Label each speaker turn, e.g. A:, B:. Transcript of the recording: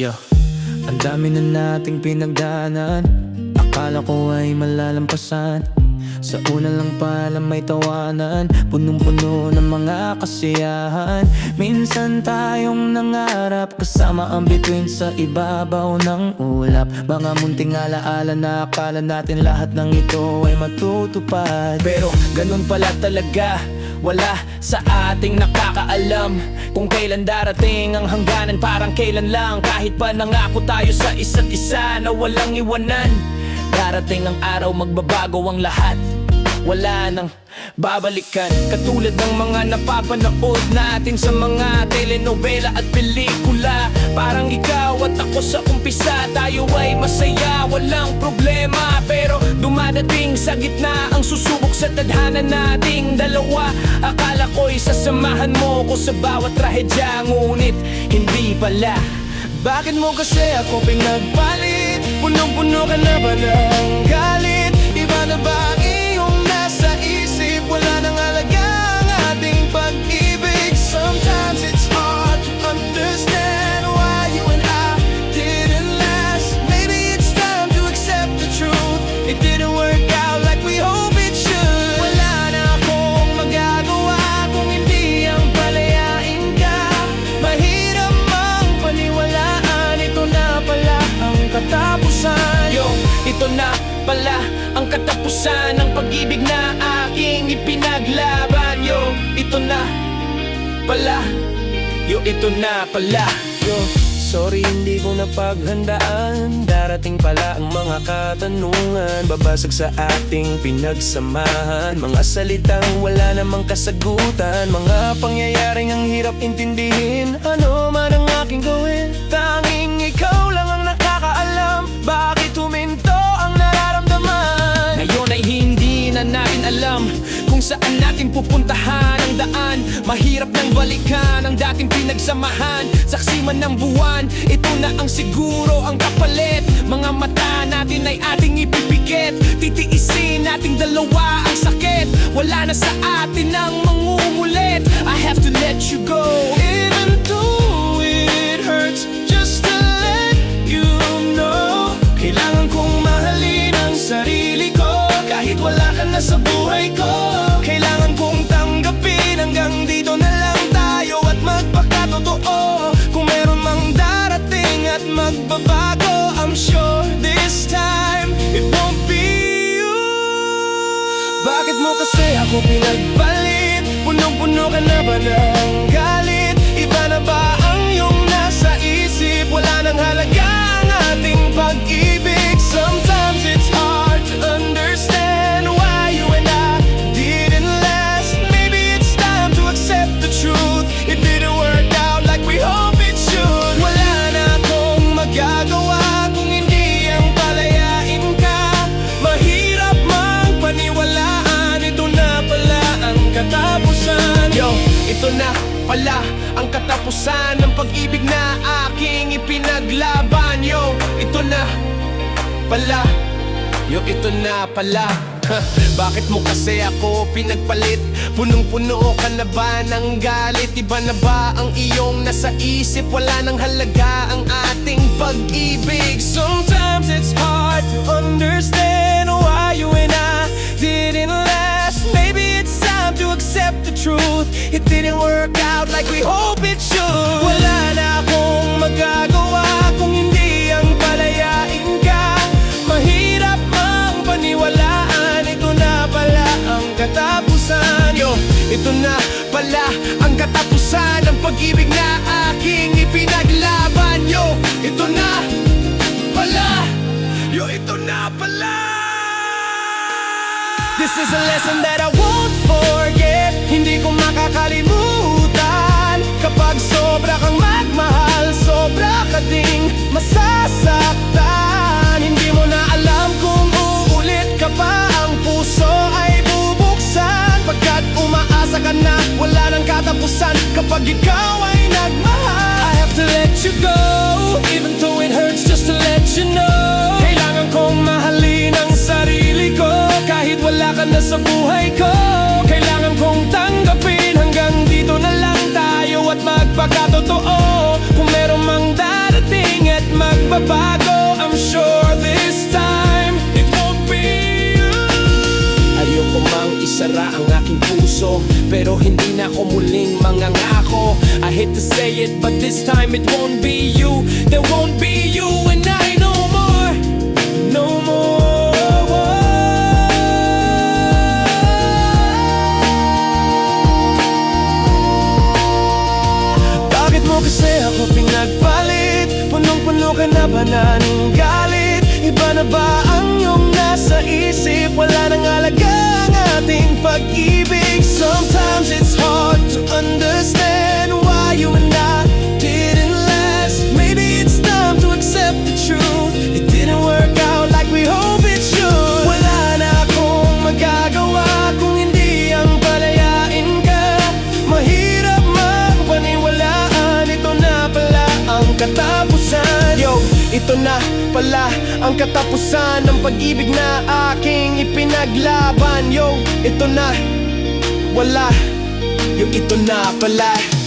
A: Yo, ang dami na nating pinagdaanan, akala ko ay malalampasan. Sa una lang pala may tawanan, punong-puno ng mga kasiyahan. Minsan tayong nangarap, kasama ang bituin sa ibabaw ng ulap. Mga munting alaala na akala natin lahat ng ito ay matutupad. Pero ganun pala talaga, wala sa ating nakakaalam kung kailan darating ang hangganan. Parang kailan lang, kahit pa nangako tayo sa isa't isa na walang iwanan. Darating ang araw, magbabago ang lahat, wala nang babalikan. Katulad ng mga napapanood natin sa mga telenovela at pelikula. Parang ikaw at ako sa umpisa, tayo ay masaya, walang problema. Pero dumadating sa gitna ang susubok sa tadhana nating dalawa. Akala ko'y sasamahan mo ko sa bawat trahedya, ngunit hindi pala. Bakit mo kasi ako pinagpalit? Punong-puno ka na ba ng galit? Iba na ba ang iyong nasa isip? Wala nang halaga ang ating pag-ibig. Sometimes it's hard to understand why you and I didn't last. Maybe it's time to accept the truth. It didn't work out like we hope it should. Wala na akong magagawa kung hindi ang palayain ka. Mahirap mang paniwalaan, ito na pala ang katapusan. Yo, ito na pala ang katapusan ng pag-ibig na aking ipinaglaban. Yo, ito na pala. Yo, ito na pala. Yo, sorry hindi ko napaghandaan. Darating pala ang mga katanungan, babasag sa ating pinagsamahan. Mga salitang wala namang kasagutan, mga pangyayaring ang hirap intindihin. Ano man ang aking gawin, tanging ikaw lang ang nakakaalam. Bakit huminto ang nararamdaman? Ngayon ay hindi na natin alam kung saan natin pupuntahan ang daan. Mahirap nang balikan ang dating pinagsamahan. Saksi man ng buwan, ito na ang siguro ang kapalit. Mga mata natin ay ating ipipikit, titiisin nating dalawa ang sakit. Wala na sa atin ang mangumulit. I have to let you go, even though it hurts, just to let you know. Kailangan kong mahalin ang sarili ko kahit wala ka na sa buhay ko. Kailangan kong tanggapin hanggang dito na lang tayo at magpakatotoo. Kung meron mang darating at magbabago, I'm sure this time it won't be you. Bakit mo kasi ako pinagpalit? Punong-puno ka na ba ng galit? Iba na ba ang iyong nasa isip? Wala nang halaga ang ating pag-ibig. Sometimes it's hard to understand why you and I didn't last. Maybe it's time to accept the truth. It didn't work out like we hope it should. Wala na akong magagawa kung hindi ang palayain ka. Mahirap mang paniwalaan, ito na pala ang katapusan. Yo, ito na pala ang katapusan ng pag-ibig na aking ipinaglaban. Yo, ito na pala. Yo, ito na pala. Bakit mo kasi ako pinagpalit? Punong-puno ka na ba ng galit? Iba na ba ang iyong nasa isip? Wala nang halaga ang ating pag-ibig. Sometimes it's hard to understand why you and I didn't last. Maybe it's time to accept the truth. It didn't work out like we hope it should. Wala na akong magagawa kung hindi ang palayain ka. Mahirap mang paniwalaan, ito na pala ang katapusan. Yo, ito na pala ang katapusan ng pag-ibig na aking ipinaglaban. Yo, ito na pala. Yo, ito na pala. This is a lesson that I won't forget. Hindi ko makakalimutan. Kapag sobra kang magmahal, sobra ka ding masasaktan. Hindi mo na alam kung uulit ka pa, ang puso ay bubuksan. Pagkat umaasa ka na, wala nang katapusan kapag ikaw ay nagmahal. I have to let you go, even though it hurts, just to let you know. Kailangan kong mahalin ang sarili ko kahit wala ka na sa buhay ko. Kailangan kong tanggapin hanggang dito na lang tayo at magpakatotoo. Kung meron mang darating
B: pero hindi na ako muling mangangako. I hate to say it, but this time it won't be you. There won't be you and I no more. No more.
C: Bakit mo kasi ako pinagpalit? Punong-puno ka na ba na ng galit? Iba na ba ang iyong nasa isip? Wala nang alaga ang ating pag-ibig. Sometimes it's hard to understand why you and I didn't last. Maybe it's time to accept the truth. It didn't work out like we hope it should. Wala na akong magagawa kung hindi ang palayain ka. Mahirap magpaniwalaan, ito na pala ang katapusan. Yo, ito na pala ang katapusan ng pag-ibig na aking ipinaglaban. Yo, ito na, wala. Yo, ito na pala.